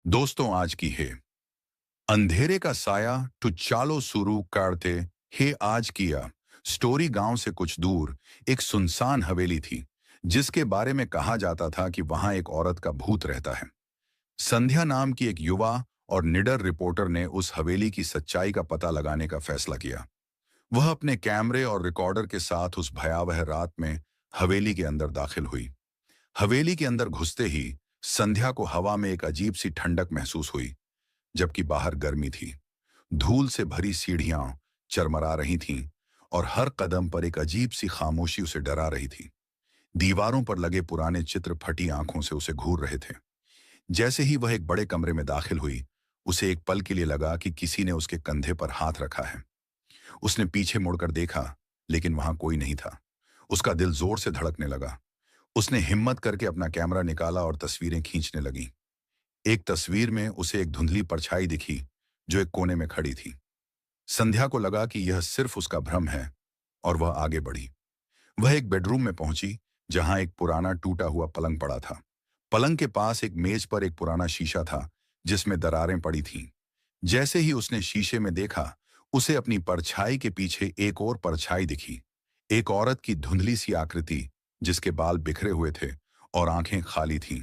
दोस्तों आज की है अंधेरे का साया टू चालो शुरू करते हे आज किया। स्टोरी गांव से कुछ दूर एक सुनसान हवेली थी जिसके बारे में कहा जाता था कि वहां एक औरत का भूत रहता है। संध्या नाम की एक युवा और निडर रिपोर्टर ने उस हवेली की सच्चाई का पता लगाने का फैसला किया। वह अपने कैमरे और रिकॉर्डर के साथ उस भयावह रात में हवेली के अंदर दाखिल हुई। हवेली के अंदर घुसते ही संध्या को हवा में एक अजीब सी ठंडक महसूस हुई, जबकि बाहर गर्मी थी। धूल से भरी सीढ़ियां चरमरा रही थीं और हर कदम पर एक अजीब सी खामोशी उसे डरा रही थी। दीवारों पर लगे पुराने चित्र फटी आंखों से उसे घूर रहे थे। जैसे ही वह एक बड़े कमरे में दाखिल हुई, उसे एक पल के लिए लगा कि किसी ने उसके कंधे पर हाथ रखा है। उसने पीछे मुड़कर देखा, लेकिन वहां कोई नहीं था। उसका दिल जोर से धड़कने लगा। उसने हिम्मत करके अपना कैमरा निकाला और तस्वीरें खींचने लगी। एक तस्वीर में उसे एक धुंधली परछाई दिखी जो एक कोने में खड़ी थी। संध्या को लगा कि यह सिर्फ उसका भ्रम है और वह आगे बढ़ी। वह एक बेडरूम में पहुंची जहां एक पुराना टूटा हुआ पलंग पड़ा था। पलंग के पास एक मेज पर एक पुराना शीशा था जिसमें दरारें पड़ी थीं। जैसे ही उसने शीशे में देखा, उसे अपनी परछाई के पीछे एक और परछाई दिखी। एक औरत की धुंधली सी आकृति जिसके बाल बिखरे हुए थे और आंखें खाली थीं।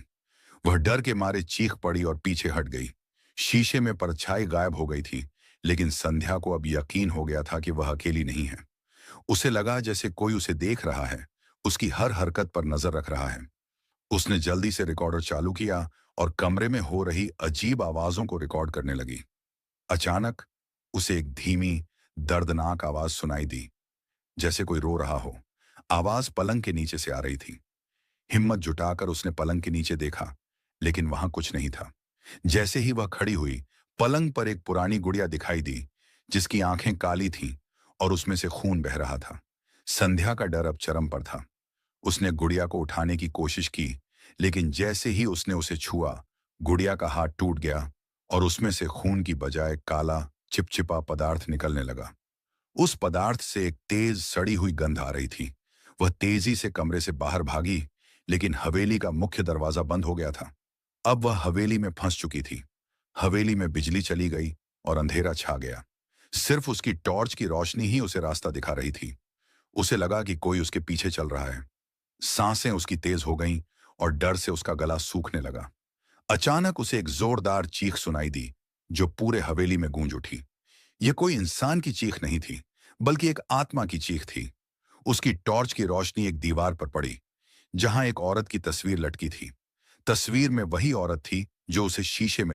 वह डर के मारे चीख पड़ी और पीछे हट गई। शीशे में परछाई गायब हो गई थी, लेकिन संध्या को अब यकीन हो गया था कि वह अकेली नहीं है। उसे लगा जैसे कोई उसे देख रहा है, उसकी हर हरकत पर नजर रख रहा है। उसने जल्दी से रिकॉर्डर चालू किया और कमरे में हो रही अजीब आवाजों को रिकॉर्ड करने लगी। अचानक उसे एक धीमी, दर्दनाक आवाज सुनाई दी, जैसे कोई रो रहा हो। आवाज पलंग के नीचे से आ रही थी। हिम्मत जुटाकर उसने पलंग के नीचे देखा, लेकिन वहां कुछ नहीं था। जैसे ही वह खड़ी हुई, पलंग पर एक पुरानी गुड़िया दिखाई दी जिसकी आंखें काली थीं और उसमें से खून बह रहा था। संध्या का डर अब चरम पर था। उसने गुड़िया को उठाने की कोशिश की, लेकिन जैसे ही उसने उसे छुआ, गुड़िया का हाथ टूट गया और उसमें से खून की बजाय काला चिपचिपा पदार्थ निकलने लगा। उस पदार्थ से एक तेज सड़ी हुई गंध आ रही थी। वह तेजी से कमरे से बाहर भागी, लेकिन हवेली का मुख्य दरवाजा बंद हो गया था। अब वह हवेली में फंस चुकी थी। हवेली में बिजली चली गई और अंधेरा छा गया। सिर्फ उसकी टॉर्च की रोशनी ही उसे रास्ता दिखा रही थी। उसे लगा कि कोई उसके पीछे चल रहा है। सांसें उसकी तेज हो गईं और डर से उसका गला सूखने लगा। अचानक उसे एक जोरदार चीख सुनाई दी जो पूरे हवेली में गूंज उठी। यह कोई इंसान की चीख नहीं थी, बल्कि एक आत्मा की चीख थी। उसकी टॉर्च की रोशनी एक दीवार पर पड़ी जहां एक औरत की तस्वीर लटकी थी। तस्वीर में वही औरत थी जो उसे शीशे में